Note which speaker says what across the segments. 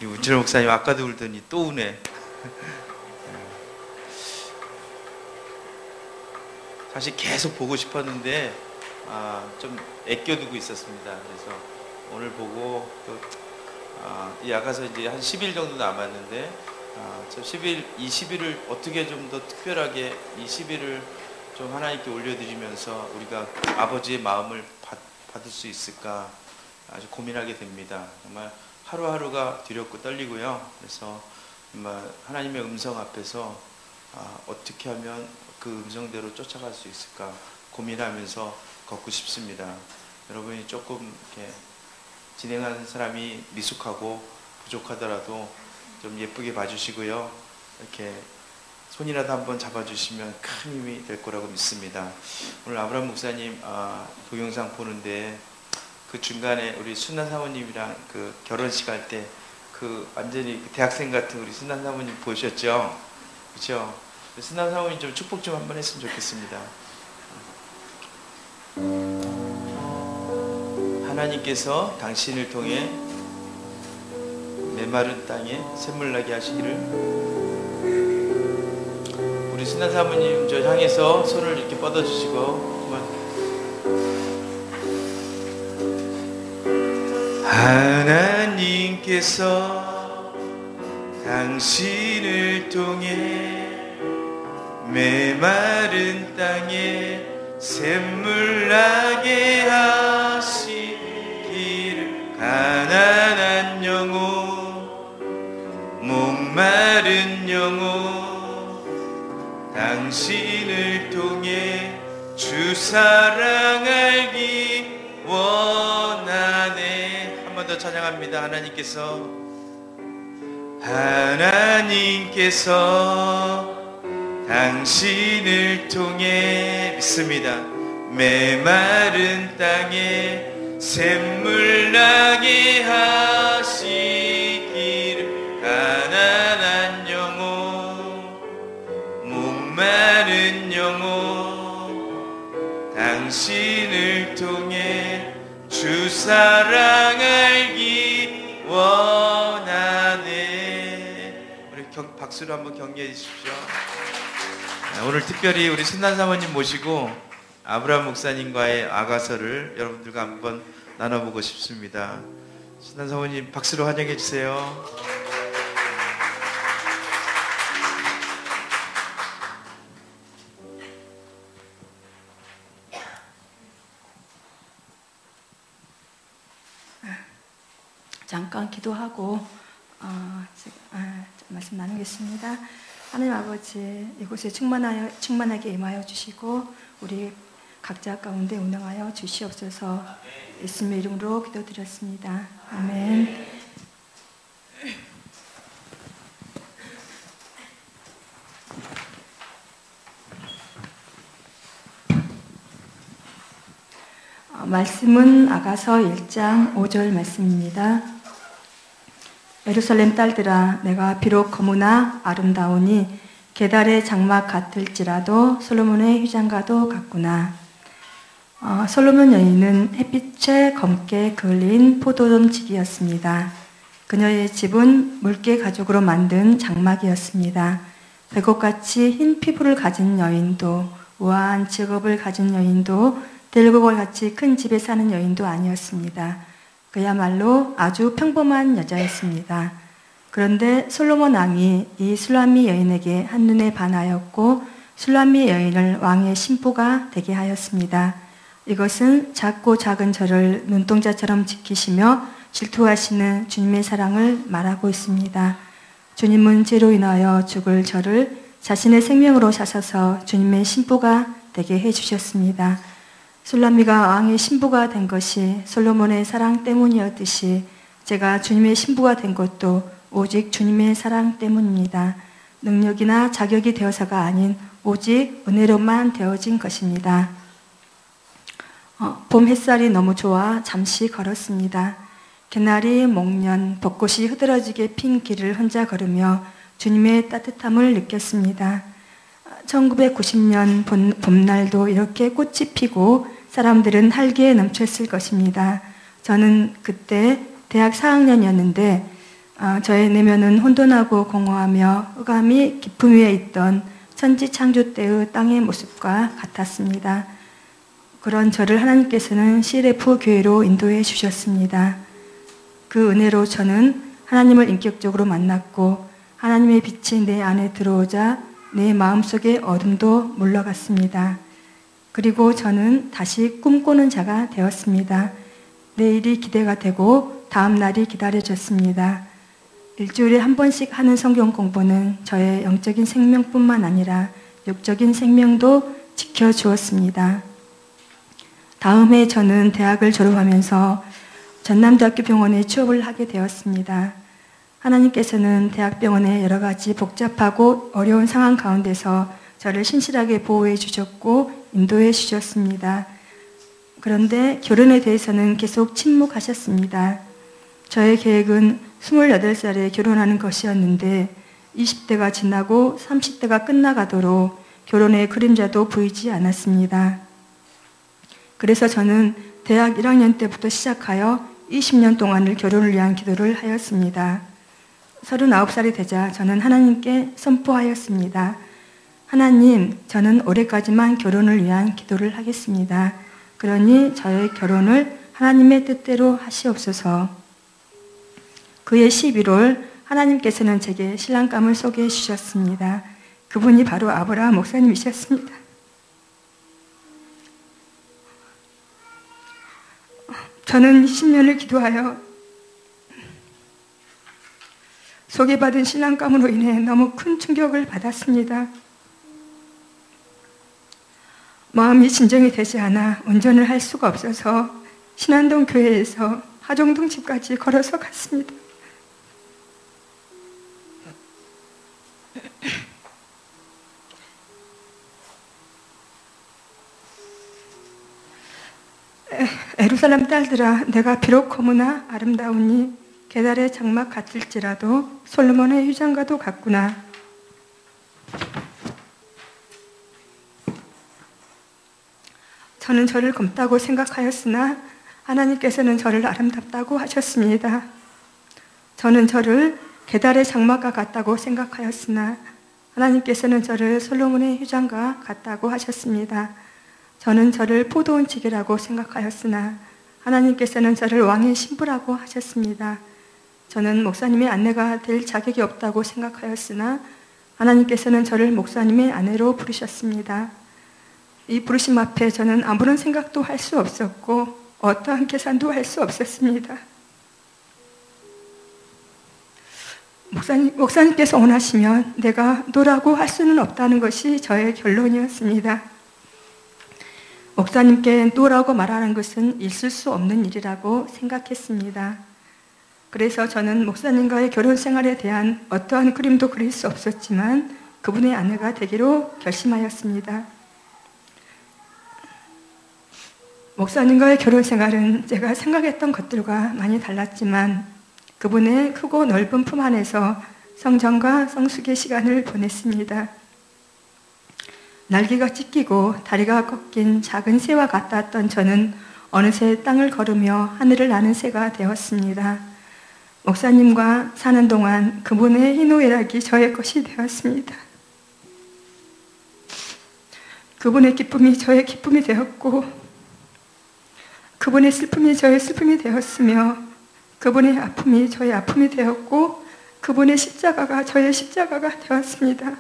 Speaker 1: 이 우철 목사님 아까도 울더니 또 우네. 사실 계속 보고 싶었는데 좀 아껴두고 있었습니다. 그래서 오늘 보고 또 이 아가서 이제 한 10일 정도 남았는데 저 10일, 이 10일을 어떻게 좀 더 특별하게 이 10일을 좀 하나님께 올려드리면서 우리가 아버지의 마음을 받을 수 있을까 아주 고민하게 됩니다. 정말 하루하루가 두렵고 떨리고요. 그래서 정말 하나님의 음성 앞에서 어떻게 하면 그 음성대로 쫓아갈 수 있을까 고민하면서 걷고 싶습니다. 여러분이 조금 이렇게 진행하는 사람이 미숙하고 부족하더라도 좀 예쁘게 봐주시고요. 이렇게 손이라도 한번 잡아주시면 큰 힘이 될 거라고 믿습니다. 오늘 아브라함 목사님 동영상 보는데 그 중간에 우리 순난 사모님이랑 그 결혼식 할 때 그 완전히 대학생 같은 우리 순난 사모님 보셨죠? 그렇죠? 순난 사모님 좀 축복 좀 한번 했으면 좋겠습니다. 하나님께서 당신을 통해 메마른 땅에 샘물나게 하시기를. 우리 순난 사모님 저 향해서 손을 이렇게 뻗어주시고 하나님께서 당신을 통해 메마른 땅에 샘물나게 하시기를. 가난한 영혼 목마른 영혼 당신을 통해 주 사랑 알기 원하네. 한 번 더 찬양합니다. 하나님께서 당신을 통해 믿습니다. 메마른 땅에 샘물나게 하시기를. 가난한 영혼 목마른 영혼 당신을 통해 주 사랑 알기 원하네. 우리 박수로 한번 격려해 주십시오. 오늘 특별히 우리 순난 사모님 모시고 아브라함 목사님과의 아가서를 여러분들과 한번 나눠보고 싶습니다. 순난 사모님 박수로 환영해 주세요.
Speaker 2: 잠깐 기도하고 말씀 나누겠습니다. 하나님 아버지, 이곳에 충만하게 임하여 주시고 우리 각자 가운데 운행하여 주시옵소서. 예수님의 이름으로 기도드렸습니다. 아멘. 말씀은 아가서 1장 5절 말씀입니다. 예루살렘 딸들아, 내가 비록 거무나 아름다우니 게달의 장막 같을지라도 솔로몬의 휘장과도 같구나. 솔로몬 여인은 햇빛에 검게 그을린 포도원집이었습니다. 그녀의 집은 물개 가죽으로 만든 장막이었습니다. 백옥같이 흰 피부를 가진 여인도, 우아한 직업을 가진 여인도, 들국을같이 큰 집에 사는 여인도 아니었습니다. 그야말로 아주 평범한 여자였습니다. 그런데 솔로몬 왕이 이 슐라미 여인에게 한눈에 반하였고 슐라미 여인을 왕의 신부가 되게 하였습니다. 이것은 작고 작은 저를 눈동자처럼 지키시며 질투하시는 주님의 사랑을 말하고 있습니다. 주님은 죄로 인하여 죽을 저를 자신의 생명으로 사셔서 주님의 신부가 되게 해주셨습니다. 슐라미가 왕의 신부가 된 것이 솔로몬의 사랑 때문이었듯이 제가 주님의 신부가 된 것도 오직 주님의 사랑 때문입니다. 능력이나 자격이 되어서가 아닌 오직 은혜로만 되어진 것입니다. 봄 햇살이 너무 좋아 잠시 걸었습니다. 개나리, 목련, 벚꽃이 흐드러지게 핀 길을 혼자 걸으며 주님의 따뜻함을 느꼈습니다. 1990년 봄날도 이렇게 꽃이 피고 사람들은 활기에 넘쳤을 것입니다. 저는 그때 대학 4학년이었는데 저의 내면은 혼돈하고 공허하며 흑암이 깊음 위에 있던 천지 창조 때의 땅의 모습과 같았습니다. 그런 저를 하나님께서는 CLF 교회로 인도해 주셨습니다. 그 은혜로 저는 하나님을 인격적으로 만났고 하나님의 빛이 내 안에 들어오자 내 마음속의 어둠도 물러갔습니다. 그리고 저는 다시 꿈꾸는 자가 되었습니다. 내일이 기대가 되고 다음 날이 기다려졌습니다. 일주일에 한 번씩 하는 성경 공부는 저의 영적인 생명뿐만 아니라 육적인 생명도 지켜주었습니다. 다음 해 저는 대학을 졸업하면서 전남대학교 병원에 취업을 하게 되었습니다. 하나님께서는 대학병원의 여러 가지 복잡하고 어려운 상황 가운데서 저를 신실하게 보호해 주셨고 인도해 주셨습니다. 그런데 결혼에 대해서는 계속 침묵하셨습니다. 저의 계획은 28살에 결혼하는 것이었는데 20대가 지나고 30대가 끝나가도록 결혼의 그림자도 보이지 않았습니다. 그래서 저는 대학 1학년 때부터 시작하여 20년 동안을 결혼을 위한 기도를 하였습니다. 39살이 되자 저는 하나님께 선포하였습니다. 하나님, 저는 올해까지만 결혼을 위한 기도를 하겠습니다. 그러니 저의 결혼을 하나님의 뜻대로 하시옵소서. 그해 11월 하나님께서는 제게 신랑감을 소개해 주셨습니다. 그분이 바로 아브라함 목사님이셨습니다. 저는 20년을 기도하여 소개받은 신랑감으로 인해 너무 큰 충격을 받았습니다. 마음이 진정이 되지 않아 운전을 할 수가 없어서 신안동 교회에서 하정동 집까지 걸어서 갔습니다. 예루살렘 딸들아, 내가 비록 거무나 아름다우니 게달의 장막 같을지라도 솔로몬의 휴장과도 같구나. 저는 저를 검다고 생각하였으나 하나님께서는 저를 아름답다고 하셨습니다. 저는 저를 게달의 장막과 같다고 생각하였으나 하나님께서는 저를 솔로몬의 휴장과 같다고 하셨습니다. 저는 저를 포도원 지기라고 생각하였으나 하나님께서는 저를 왕의 신부라고 하셨습니다. 저는 목사님의 아내가 될 자격이 없다고 생각하였으나 하나님께서는 저를 목사님의 아내로 부르셨습니다. 이 부르심 앞에 저는 아무런 생각도 할 수 없었고 어떠한 계산도 할 수 없었습니다. 목사님께서 원하시면 내가 노라고 할 수는 없다는 것이 저의 결론이었습니다. 목사님께 노라고 말하는 것은 있을 수 없는 일이라고 생각했습니다. 그래서 저는 목사님과의 결혼 생활에 대한 어떠한 그림도 그릴 수 없었지만 그분의 아내가 되기로 결심하였습니다. 목사님과의 결혼 생활은 제가 생각했던 것들과 많이 달랐지만 그분의 크고 넓은 품 안에서 성전과 성숙의 시간을 보냈습니다. 날개가 찢기고 다리가 꺾인 작은 새와 같았던 저는 어느새 땅을 걸으며 하늘을 나는 새가 되었습니다. 목사님과 사는 동안 그분의 희노애락이 저의 것이 되었습니다. 그분의 기쁨이 저의 기쁨이 되었고 그분의 슬픔이 저의 슬픔이 되었으며 그분의 아픔이 저의 아픔이 되었고 그분의 십자가가 저의 십자가가 되었습니다.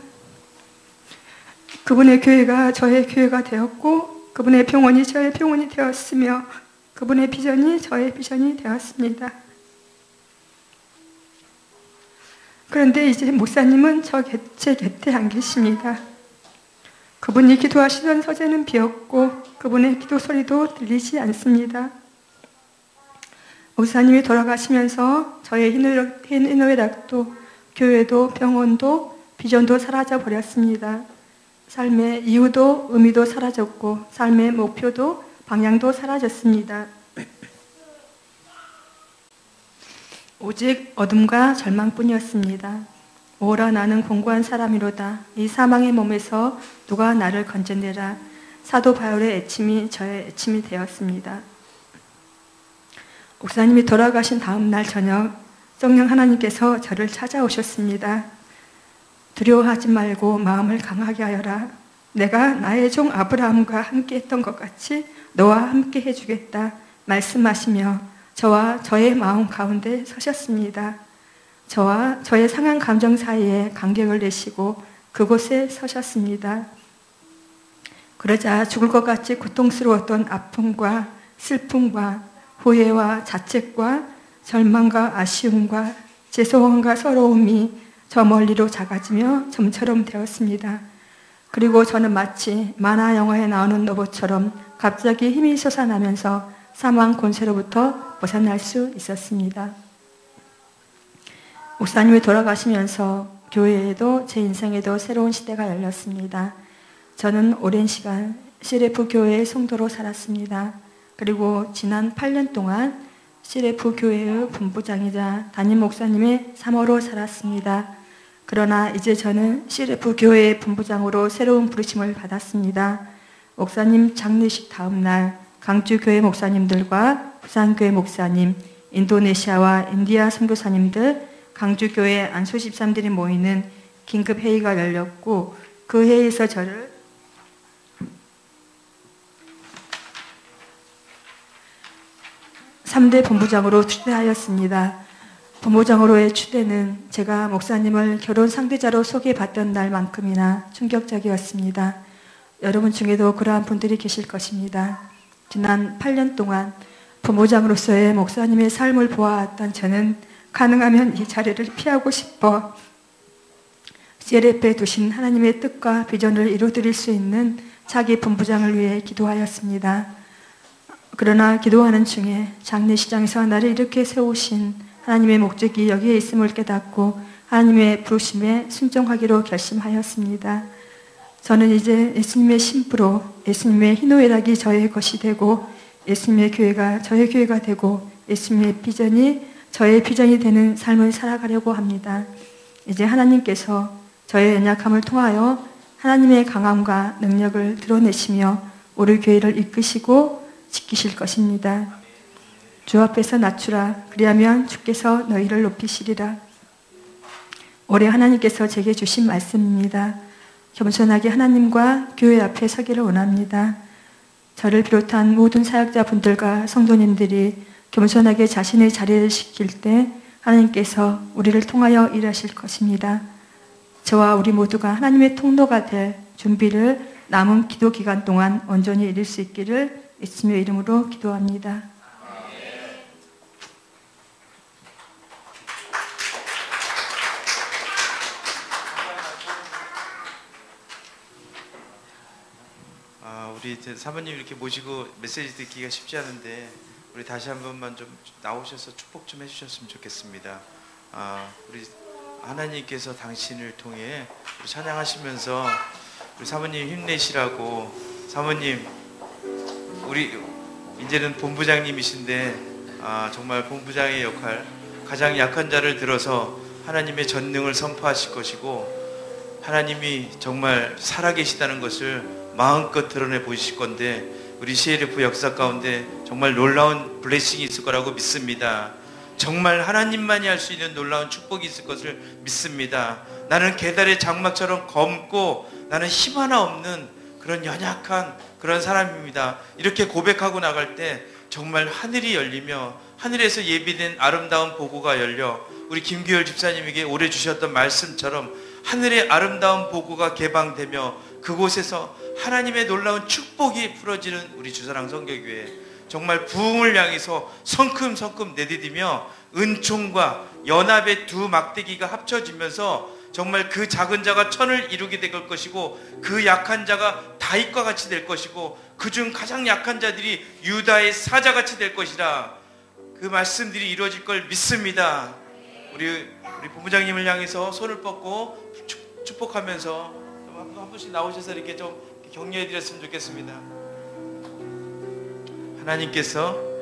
Speaker 2: 그분의 교회가 저의 교회가 되었고 그분의 병원이 저의 병원이 되었으며 그분의 비전이 저의 비전이 되었습니다. 그런데 이제 목사님은 제 곁에 안 계십니다. 그분이 기도하시던 서재는 비었고 그분의 기도 소리도 들리지 않습니다. 목사님이 돌아가시면서 저의 희노애락도 교회도 병원도 비전도 사라져 버렸습니다. 삶의 이유도 의미도 사라졌고 삶의 목표도 방향도 사라졌습니다. 오직 어둠과 절망뿐이었습니다. 오라 나는 공고한 사람이로다. 이 사망의 몸에서 누가 나를 건져내라. 사도 바울의 애침이 저의 애침이 되었습니다. 목사님이 돌아가신 다음 날 저녁 성령 하나님께서 저를 찾아오셨습니다. 두려워하지 말고 마음을 강하게 하여라. 내가 나의 종 아브라함과 함께 했던 것 같이 너와 함께 해주겠다 말씀하시며 저와 저의 마음 가운데 서셨습니다. 저와 저의 상한 감정 사이에 간격을 내시고 그곳에 서셨습니다. 그러자 죽을 것 같이 고통스러웠던 아픔과 슬픔과 후회와 자책과 절망과 아쉬움과 죄송함과 서러움이 저 멀리로 작아지며 점처럼 되었습니다. 그리고 저는 마치 만화 영화에 나오는 로봇처럼 갑자기 힘이 솟아나면서 사망 권세로부터 벗어날 수 있었습니다. 목사님이 돌아가시면서 교회에도 제 인생에도 새로운 시대가 열렸습니다. 저는 오랜 시간 CLF 교회의 성도로 살았습니다. 그리고 지난 8년 동안 CLF 교회의 본부장이자 담임 목사님의 사모로 살았습니다. 그러나 이제 저는 CLF 교회의 본부장으로 새로운 부르심을 받았습니다. 목사님 장례식 다음 날 강주교회 목사님들과 부산교회 목사님, 인도네시아와 인디아 선교사님들, 강주교회 안수 집사님들이 모이는 긴급 회의가 열렸고 그 회의에서 저를 3대 본부장으로 추대하였습니다. 본부장으로의 추대는 제가 목사님을 결혼 상대자로 소개받던 날만큼이나 충격적이었습니다. 여러분 중에도 그러한 분들이 계실 것입니다. 지난 8년 동안 본부장으로서의 목사님의 삶을 보아왔던 저는 가능하면 이 자리를 피하고 싶어 CLF에 두신 하나님의 뜻과 비전을 이루어드릴 수 있는 차기 본부장을 위해 기도하였습니다. 그러나 기도하는 중에 장례식장에서 나를 이렇게 세우신 하나님의 목적이 여기에 있음을 깨닫고 하나님의 부르심에 순종하기로 결심하였습니다. 저는 이제 예수님의 신부로 예수님의 희노애락이 저의 것이 되고 예수님의 교회가 저의 교회가 되고 예수님의 비전이 저의 비전이 되는 삶을 살아가려고 합니다. 이제 하나님께서 저의 연약함을 통하여 하나님의 강함과 능력을 드러내시며 우리 교회를 이끄시고 지키실 것입니다. 주 앞에서 낮추라. 그리하면 주께서 너희를 높이시리라. 올해 하나님께서 제게 주신 말씀입니다. 겸손하게 하나님과 교회 앞에 서기를 원합니다. 저를 비롯한 모든 사역자분들과 성도님들이 겸손하게 자신의 자리를 지킬 때 하나님께서 우리를 통하여 일하실 것입니다. 저와 우리 모두가 하나님의 통로가 될 준비를 남은 기도 기간 동안 온전히 이룰 수 있기를 예수님의 이름으로 기도합니다.
Speaker 1: 우리 사모님 이렇게 모시고 메시지 듣기가 쉽지 않은데 우리 다시 한 번만 좀 나오셔서 축복 좀 해주셨으면 좋겠습니다. 우리 하나님께서 당신을 통해 찬양하시면서 우리 사모님 힘내시라고. 사모님 우리 이제는 본부장님이신데 정말 본부장의 역할, 가장 약한 자를 들어서 하나님의 전능을 선포하실 것이고 하나님이 정말 살아계시다는 것을 마음껏 드러내 보이실 건데 우리 CLF 역사 가운데 정말 놀라운 블레싱이 있을 거라고 믿습니다. 정말 하나님만이 할 수 있는 놀라운 축복이 있을 것을 믿습니다. 나는 계달의 장막처럼 검고 나는 힘 하나 없는 그런 연약한 그런 사람입니다. 이렇게 고백하고 나갈 때 정말 하늘이 열리며 하늘에서 예비된 아름다운 보고가 열려 우리 김규열 집사님에게 올해 주셨던 말씀처럼 하늘의 아름다운 보고가 개방되며 그곳에서 하나님의 놀라운 축복이 풀어지는 우리 주사랑 성교교회, 정말 부흥을 향해서 성큼성큼 내디디며 은총과 연합의 두 막대기가 합쳐지면서 정말 그 작은 자가 천을 이루게 될 것이고 그 약한 자가 다윗과 같이 될 것이고 그중 가장 약한 자들이 유다의 사자같이 될 것이라. 그 말씀들이 이루어질 걸 믿습니다. 우리 본부장님을 향해서 손을 뻗고 축복하면서 한 분씩 나오셔서 이렇게 좀 격려해 드렸으면 좋겠습니다. 하나님께서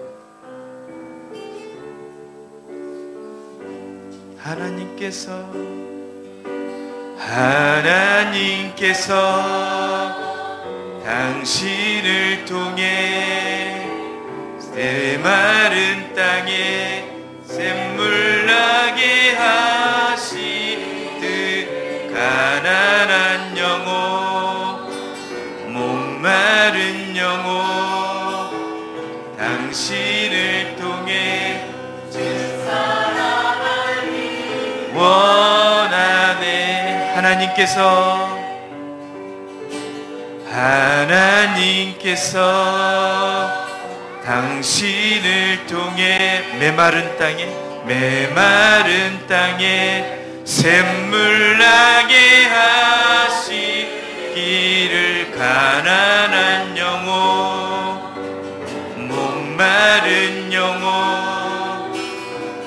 Speaker 1: 당신을 통해 새 마른 땅에 샘물 나게 눈물나게 하시듯 가난한 영혼 목마른 영혼 당신을 통해 원하네. 하나님께서 당신을 통해 메마른 땅에 샘물 나게 하시기를 가난한 영혼 목마른 영혼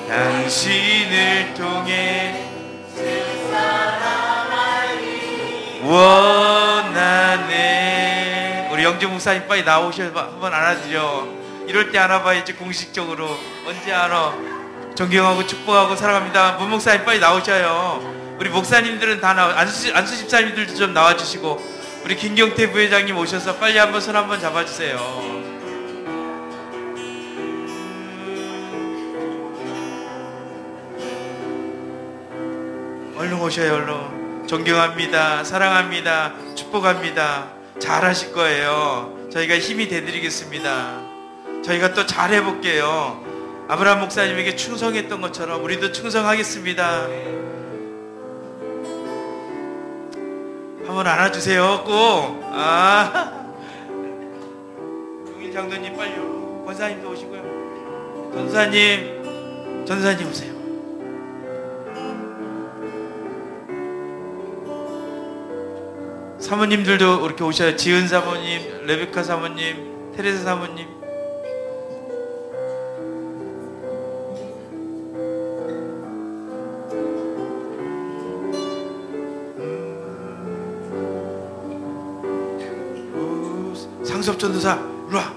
Speaker 1: 당신을 통해 원하네. 우리 영주 목사님 빨리 나오셔서 한번 안아드려. 이럴 때 안아봐야지 공식적으로. 언제 안아? 존경하고 축복하고 사랑합니다. 문 목사님 빨리 나오셔요. 우리 목사님들은 다 안수 집사님들도 좀 나와주시고 우리 김경태 부회장님 오셔서 빨리 한번 손 한번 잡아주세요. 얼른 오셔요. 얼른. 존경합니다. 사랑합니다. 축복합니다. 잘하실 거예요. 저희가 힘이 되드리겠습니다. 저희가 또 잘해볼게요. 아브라함 목사님에게 충성했던 것처럼 우리도 충성하겠습니다. 한번 안아주세요. 꼭. 용일 장로님 빨리. 권사님도 오시고요. 전사님 오세요. 사모님들도 이렇게 오셔요. 지은 사모님, 레베카 사모님, 테레사 사모님. 상섭 전도사, 이리 와.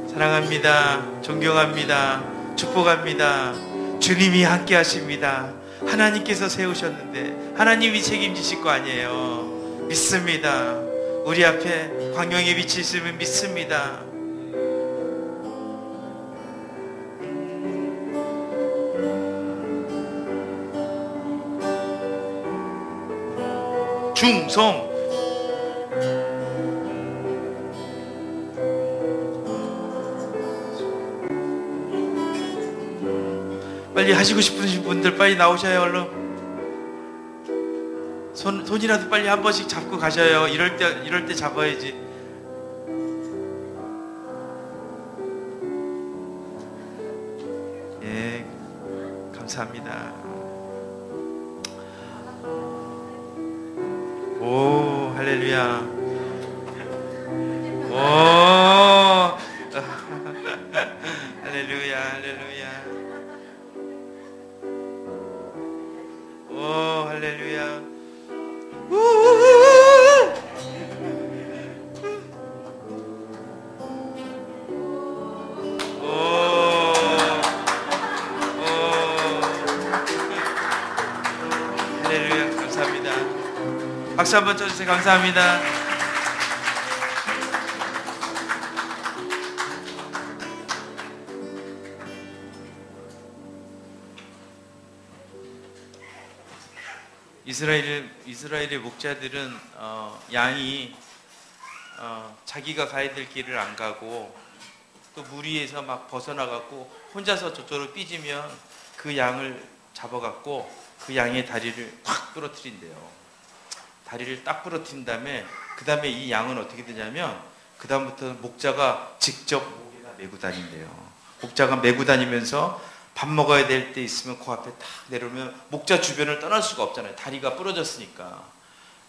Speaker 1: 사랑합니다. 존경합니다. 축복합니다. 주님이 함께 하십니다. 하나님께서 세우셨는데 하나님이 책임지실 거 아니에요. 믿습니다. 우리 앞에 광명의 빛이 있으면 믿습니다. 중성 빨리 하시고 싶으신 분들 빨리 나오셔요. 얼른 손이라도 빨리 한 번씩 잡고 가셔요. 이럴 때 잡아야지. 예, 감사합니다. 오, 할렐루야. 오, 할렐루야, 할렐루야. 오, 할렐루야. 할렐루야. 감사합니다. 박수 한번 쳐주세요. 감사합니다. 이스라엘의 목자들은 양이 자기가 가야 될 길을 안 가고 또 무리에서 막 벗어나갖고 혼자서 저쪽으로 삐지면 그 양을 잡아갖고 그 양의 다리를 확 부러뜨린대요. 다리를 딱 부러뜨린 다음에 그 다음에 이 양은 어떻게 되냐면 그 다음부터는 목자가 직접 목에다 메고 다닌대요. 목자가 메고 다니면서 밥 먹어야 될 때 있으면 그 앞에 딱 내려오면 목자 주변을 떠날 수가 없잖아요. 다리가 부러졌으니까.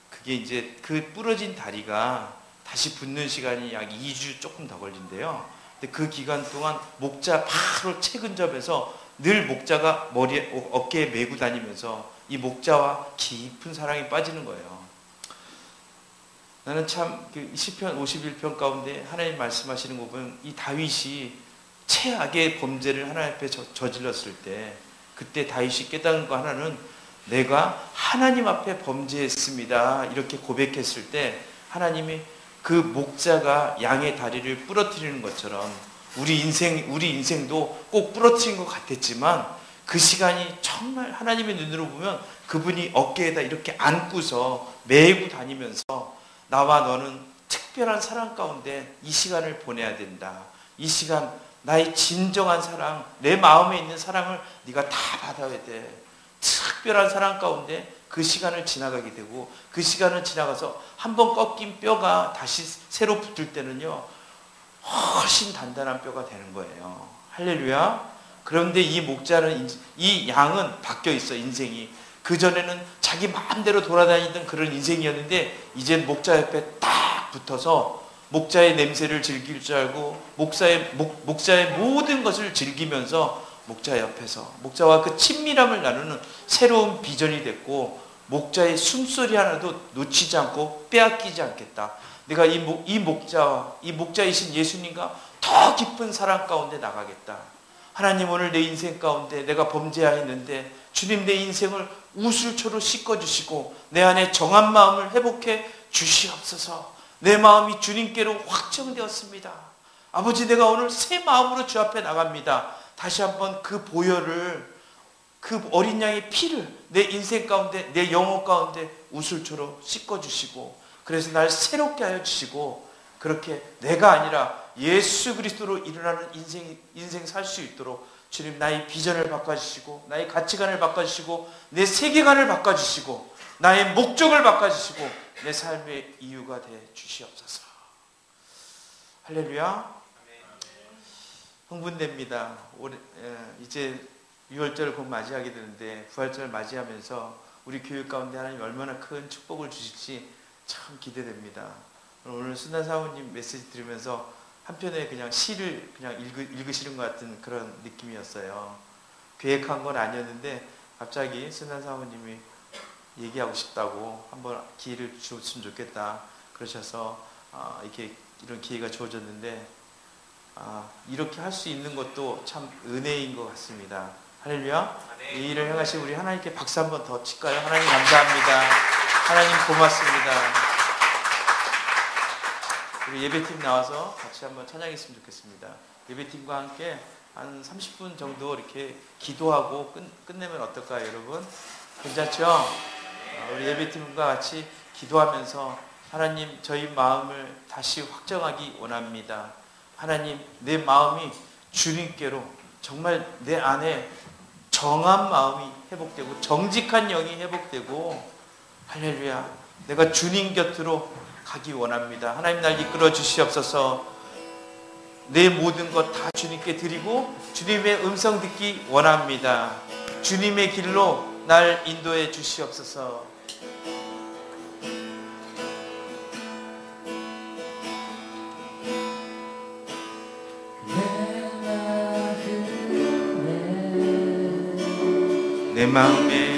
Speaker 1: 그게 이제 그 부러진 다리가 다시 붙는 시간이 약 2주 조금 더 걸린대요. 근데 그 기간 동안 목자 바로 채근접해서 늘 목자가 어깨에 메고 다니면서 이 목자와 깊은 사랑에 빠지는 거예요. 나는 참 시편 51편 가운데 하나님 말씀하시는 거 보면 이 다윗이 최악의 범죄를 하나님 앞에 저질렀을 때 그때 다윗이 깨달은 거 하나는 내가 하나님 앞에 범죄했습니다 이렇게 고백했을 때 하나님이 그 목자가 양의 다리를 부러뜨리는 것처럼 우리 인생도 꼭 부러뜨린 것 같았지만 그 시간이 정말 하나님의 눈으로 보면 그분이 어깨에다 이렇게 안고서 메고 다니면서 나와 너는 특별한 사랑 가운데 이 시간을 보내야 된다. 이 시간 나의 진정한 사랑, 내 마음에 있는 사랑을 네가 다 받아야 돼. 특별한 사랑 가운데 그 시간을 지나가게 되고 그 시간을 지나가서 한번 꺾인 뼈가 다시 새로 붙을 때는요 훨씬 단단한 뼈가 되는 거예요. 할렐루야. 그런데 이 양은 바뀌어 있어. 인생이 그전에는 자기 마음대로 돌아다니던 그런 인생이었는데 이젠 목자 옆에 딱 붙어서 목자의 냄새를 즐길 줄 알고 목자의 모든 것을 즐기면서 목자 옆에서 목자와 그 친밀함을 나누는 새로운 비전이 됐고 목자의 숨소리 하나도 놓치지 않고 빼앗기지 않겠다. 내가 이 목자와 이 목자이신 예수님과 더 깊은 사랑 가운데 나가겠다. 하나님 오늘 내 인생 가운데 내가 범죄하였는데 주님 내 인생을 우슬초로 씻어주시고 내 안에 정한 마음을 회복해 주시옵소서. 내 마음이 주님께로 확정되었습니다. 아버지 내가 오늘 새 마음으로 주 앞에 나갑니다. 다시 한번 그 보혈을 그 어린 양의 피를 내 인생 가운데 내 영혼 가운데 우슬초로 씻어주시고 그래서 날 새롭게 하여 주시고 그렇게 내가 아니라 예수 그리스도로 일어나는 인생 살 수 있도록 주님 나의 비전을 바꿔주시고 나의 가치관을 바꿔주시고 내 세계관을 바꿔주시고 나의 목적을 바꿔주시고 내 삶의 이유가 돼 주시옵소서. 할렐루야. 흥분됩니다. 이제 6월절을 곧 맞이하게 되는데 부활절을 맞이하면서 우리 교육 가운데 하나님 얼마나 큰 축복을 주실지 참 기대됩니다. 오늘 순단 사모님 메시지 들으면서 한편에 그냥 시를 그냥 읽으시는 것 같은 그런 느낌이었어요. 계획한 건 아니었는데 갑자기 순단 사모님이 얘기하고 싶다고 한번 기회를 주었으면 좋겠다 그러셔서 이렇게 이런 기회가 주어졌는데 이렇게 할 수 있는 것도 참 은혜인 것 같습니다. 할렐루야. 이 일을 행하신 우리 하나님께 박수 한번 더 칠까요? 하나님 감사합니다. 하나님 고맙습니다. 우리 예배팀 나와서 같이 한번 찬양했으면 좋겠습니다. 예배팀과 함께 한 30분 정도 이렇게 기도하고 끝내면 어떨까요, 여러분? 괜찮죠? 우리 예배팀과 같이 기도하면서 하나님 저희 마음을 다시 확정하기 원합니다. 하나님 내 마음이 주님께로 정말 내 안에 정한 마음이 회복되고 정직한 영이 회복되고 할렐루야 내가 주님 곁으로 가기 원합니다. 하나님 날 이끌어 주시옵소서. 내 모든 것 다 주님께 드리고 주님의 음성 듣기 원합니다. 주님의 길로 날 인도해 주시옵소서. 내 마음에